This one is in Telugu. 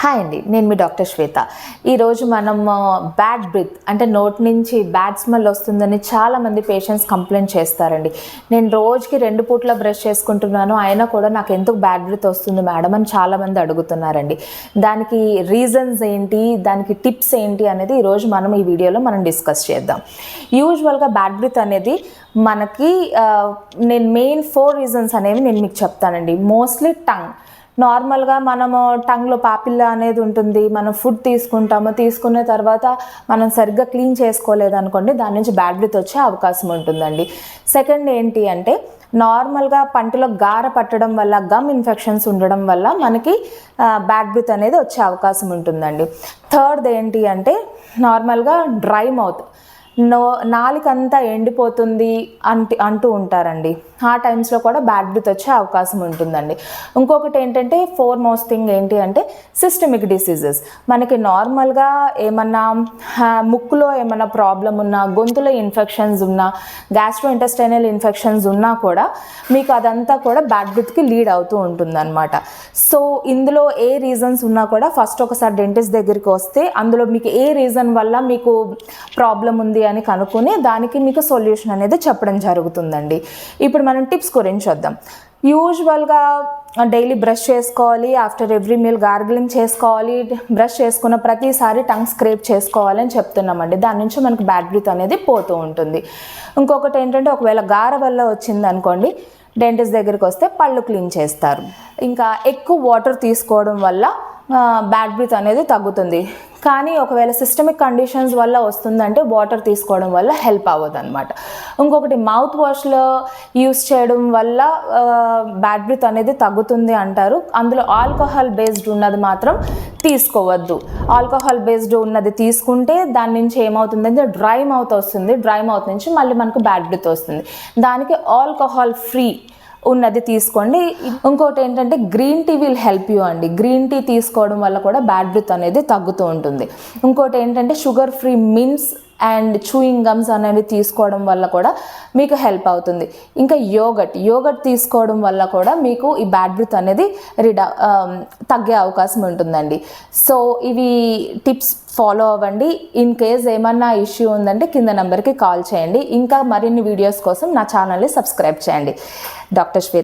హాయ్ అండి, నేను మీ డాక్టర్ శ్వేత. ఈరోజు మనం బ్యాడ్ బ్రీత్ అంటే నోటి నుంచి బ్యాడ్ స్మెల్ వస్తుందని చాలామంది పేషెంట్స్ కంప్లైంట్ చేస్తారండి. నేను రోజుకి 2 పూట్ల బ్రష్ చేసుకుంటున్నాను, అయినా కూడా నాకు ఎందుకు బ్యాడ్ బ్రీత్ వస్తుంది మేడం అని చాలామంది అడుగుతున్నారండి. దానికి రీజన్స్ ఏంటి, దానికి టిప్స్ ఏంటి అనేది ఈరోజు మనం ఈ వీడియోలో మనం డిస్కస్ చేద్దాం. యూజువల్గా బ్యాడ్ బ్రీత్ అనేది మనకి నేను మెయిన్ 4 రీజన్స్ అనేవి నేను మీకు చెప్తానండి. Mostly tongue. నార్మల్గా మనము టంగ్లో పాపిల్లా అనేది ఉంటుంది. మనం ఫుడ్ తీసుకుంటాము, తీసుకున్న తర్వాత మనం సరిగ్గా క్లీన్ చేసుకోలేదనుకోండి, దాని నుంచి బ్యాడ్ బ్రీత్ వచ్చే అవకాశం ఉంటుందండి. సెకండ్ ఏంటి అంటే నార్మల్గా పంటిలో గార పట్టడం వల్ల, గమ్ ఇన్ఫెక్షన్స్ ఉండడం వల్ల మనకి బ్యాడ్ బ్రీత్ అనేది వచ్చే అవకాశం ఉంటుందండి. థర్డ్ ఏంటి అంటే నార్మల్గా డ్రై మౌత్, నాలుకంతా ఎండిపోతుంది అంటూ ఉంటారండి. ఆ టైమ్స్లో కూడా బ్యాడ్ బ్రీత్ వచ్చే అవకాశం ఉంటుందండి. ఇంకొకటి ఏంటంటే మోస్ట్ థింగ్ ఏంటి అంటే సిస్టమిక్ డిసీజెస్. మనకి నార్మల్గా ఏమన్నా ముక్కులో ఏమన్నా ప్రాబ్లం ఉన్నా, గొంతులో ఇన్ఫెక్షన్స్ ఉన్నా, గ్యాస్ట్రోఇంటెస్టైనల్ ఇన్ఫెక్షన్స్ ఉన్నా కూడా మీకు అదంతా కూడా బ్యాడ్ బ్రీత్కి లీడ్ అవుతూ ఉంటుందన్నమాట. సో ఇందులో ఏ రీజన్స్ ఉన్నా కూడా ఫస్ట్ ఒకసారి డెంటిస్ట్ దగ్గరికి వస్తే అందులో మీకు ఏ రీజన్ వల్ల మీకు ప్రాబ్లం ఉంది అని కనుక్కొని దానికి మీకు సొల్యూషన్ అనేది చెప్పడం జరుగుతుందండి. ఇప్పుడు మనం టిప్స్ గురించి చూద్దాం. యూజువల్గా డైలీ బ్రష్ చేసుకోవాలి, ఆఫ్టర్ ఎవ్రీ మీల్ గార్గిలింగ్ చేసుకోవాలి, బ్రష్ చేసుకున్న ప్రతిసారి టంగ్ స్క్రేప్ చేసుకోవాలి అని చెప్తున్నామండి. దాని నుంచి మనకు బ్యాడ్ బ్రీత్ అనేది పోతూ ఉంటుంది. ఇంకొకటి ఏంటంటే ఒకవేళ గార వల్ల వచ్చింది అనుకోండి, డెంటిస్ట్ దగ్గరికి వస్తే పళ్ళు క్లీన్ చేస్తారు. ఇంకా ఎక్కువ వాటర్ తీసుకోవడం వల్ల బ్యాడ్ బ్రీత్ అనేది తగ్గుతుంది. కానీ ఒకవేళ సిస్టమిక్ కండిషన్స్ వల్ల వస్తుందంటే వాటర్ తీసుకోవడం వల్ల హెల్ప్ అవ్వదు అనమాట. ఇంకొకటి మౌత్ వాష్లో యూస్ చేయడం వల్ల బ్యాడ్ బ్రీత్ అనేది తగ్గుతుంది అంటారు. అందులో ఆల్కహాల్ బేస్డ్ ఉన్నది మాత్రం తీసుకోవద్దు. ఆల్కహాల్ బేస్డ్ ఉన్నది తీసుకుంటే దాని నుంచి ఏమవుతుందంటే డ్రై మౌత్ వస్తుంది. డ్రై మౌత్ నుంచి మళ్ళీ మనకు బ్యాడ్ బ్రీత్ వస్తుంది. దానికి ఆల్కహాల్ ఫ్రీ ఉన్నది తీసుకోండి. ఇంకోటి ఏంటంటే green tea will help you అండి. గ్రీన్ టీ తీసుకోవడం వల్ల కూడా బ్యాడ్ బ్రీత్ అనేది తగ్గుతూ ఉంటుంది. ఇంకోటి ఏంటంటే sugar free mints and chewing gums అనేవి తీసుకోవడం వల్ల కూడా మీకు హెల్ప్ అవుతుంది. ఇంకా యోగట్ తీసుకోవడం వల్ల కూడా మీకు ఈ బ్యాడ్ బ్రీత్ అనేది తగ్గే అవకాశం ఉంటుందండి. సో ఇవి టిప్స్ ఫాలో అవ్వండి. ఇన్ కేస్ ఏమన్నా ఇష్యూ ఉందంటే కింద నెంబర్కి కాల్ చేయండి. ఇంకా మరిన్ని వీడియోస్ కోసం నా ఛానల్ని సబ్స్క్రైబ్ చేయండి. డాక్టర్ శ్వేత.